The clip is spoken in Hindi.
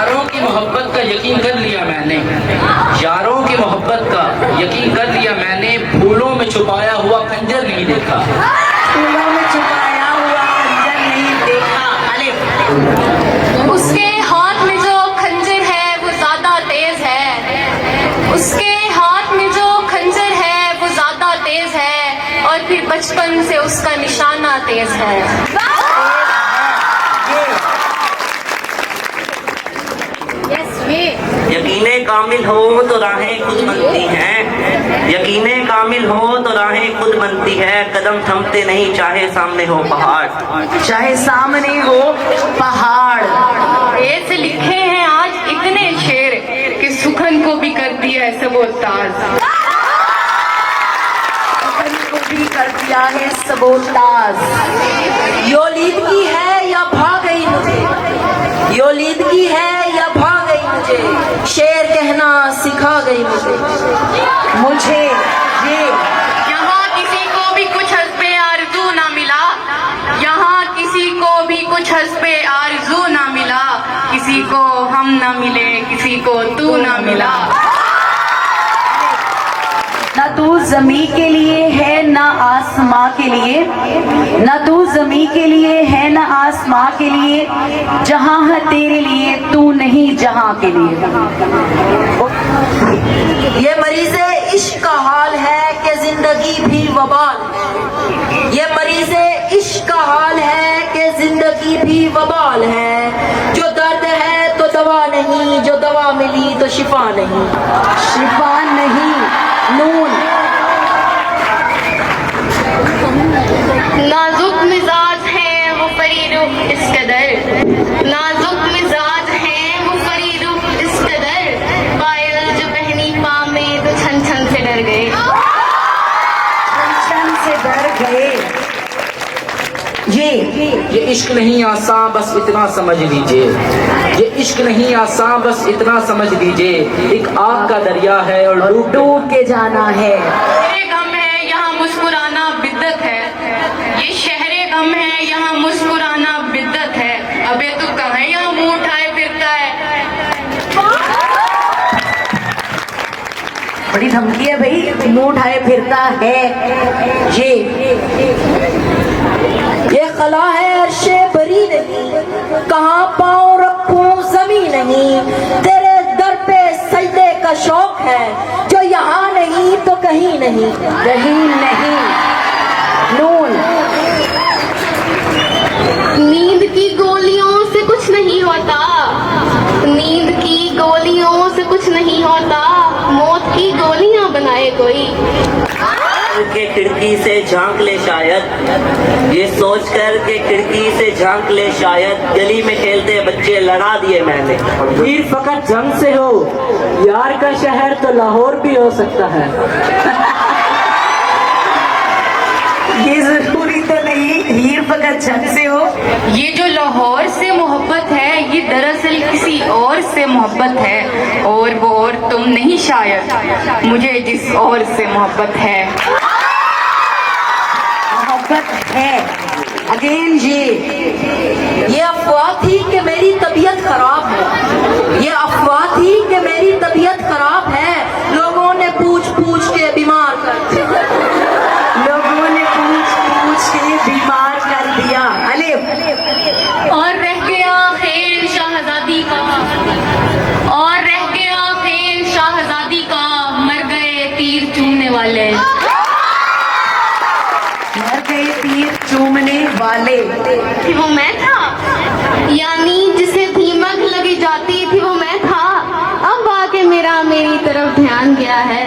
यारों की मोहब्बत का यकीन कर लिया मैंने, यारों की मोहब्बत का यकीन कर लिया मैंने, फूलों में छुपाया हुआ खंजर नहीं देखा। फूलों में छुपाया हुआ खंजर नहीं देखा। अलिफ। उसके हाथ में जो खंजर है वो ज्यादा तेज है, उसके हाथ में जो खंजर है वो ज्यादा तेज है, और फिर बचपन से उसका निशाना तेज है। यकीने कामिल हो तो राहें खुद बनती हैं, यकीने कामिल हो तो राहें खुद बनती है, कदम थमते नहीं चाहे सामने हो पहाड़। चाहे सामने हो पहाड़। ऐसे लिखे हैं आज इतने शेर कि सुखन को भी कर दिया है सबोताज। सुखन को भी कर दिया है सबोताज। यो लीदगी है या भाग गई मुझे, यो लीदगी है या भाग गई मुझे, शेर कहना सिखा गई मुझे ये। यहाँ किसी को भी कुछ हस्बे आरज़ू ना मिला, यहाँ किसी को भी कुछ हस्बे आरज़ू ना मिला, किसी को हम ना मिले, किसी को तू ना मिला। ना तू ज़मीं के लिए है ना आसमां के लिए, ना तू ज़मीं के लिए है ना आसमां के लिए, जहां है तेरे लिए तू नहीं जहां के लिए। ये मरीज़े इश्क का हाल है कि जिंदगी भी वबाल है, ये मरीज़े इश्क का हाल है कि जिंदगी भी वबाल है, जो दर्द है तो दवा नहीं, जो दवा मिली तो शिफा नहीं, शिफा नहीं। नून। नाजुक मिजाज है वो फरीदो इस कदर, नाजुक मिजाज है वो फरीदो इस कदर, पायल जो पहनी पाँव में तो छन छन से डर गए, छन से डर गए। ये इश्क नहीं आसान बस इतना समझ लीजिए, ये इश्क नहीं आसान बस इतना समझ लीजिए, एक आग का दरिया है और डूब डूब के जाना है। शहरे गम है यहाँ मुस्कुराना बिद्दत है, ये शहरे गम है यहाँ मुस्कुराना बिद्दत है, अबे तू कहाँ यहाँ मुंह उठाए फिरता है। बड़ी धमकी है भाई, मुंह उठाए फिरता है। ये खला है अर्शे बरी नहीं, कहाँ पाँव रखूं जमी नहीं, तेरे दर पे सजदे का शौक है, जो यहाँ नहीं तो कहीं नहीं, कहीं नहीं। नून। नींद की गोलियों से कुछ नहीं होता, नींद की गोलियों से कुछ नहीं होता, मौत की गोलियां बनाए कोई। के खिड़की से झांक ले शायद, ये सोच कर के खिड़की से झांक ले शायद, गली में खेलते बच्चे लड़ा दिए मैंने। हीर फकत जंग से हो, यार का शहर तो लाहौर भी हो सकता है। ये जरूरी तो नहीं हीर फकत जंग से हो। ये जो लाहौर से मोहब्बत है ये दरअसल किसी और से मोहब्बत है, और वो और तुम नहीं शायद, मुझे जिस और से मोहब्बत है। मोहब्बत है। अगेन ये अफवाह थी कि मेरी तबीयत खराब है, ये अफवाह थी कि मेरी तबीयत खराब है, लोगों ने पूछ पूछ के बीमार कर दिया, लोगों ने पूछ पूछ के बीमार कर दिया। अलिफ। और रह गया खेल शाहजादी का, और रह गया खेल शाहजादी का, मर गए तीर चूमने वाले, मर गए तीर चूमने वाले। कि वो मैं था, यानी जिसे दीमक लगी जाती थी वो मैं था, अब आके मेरी तरफ ध्यान गया है।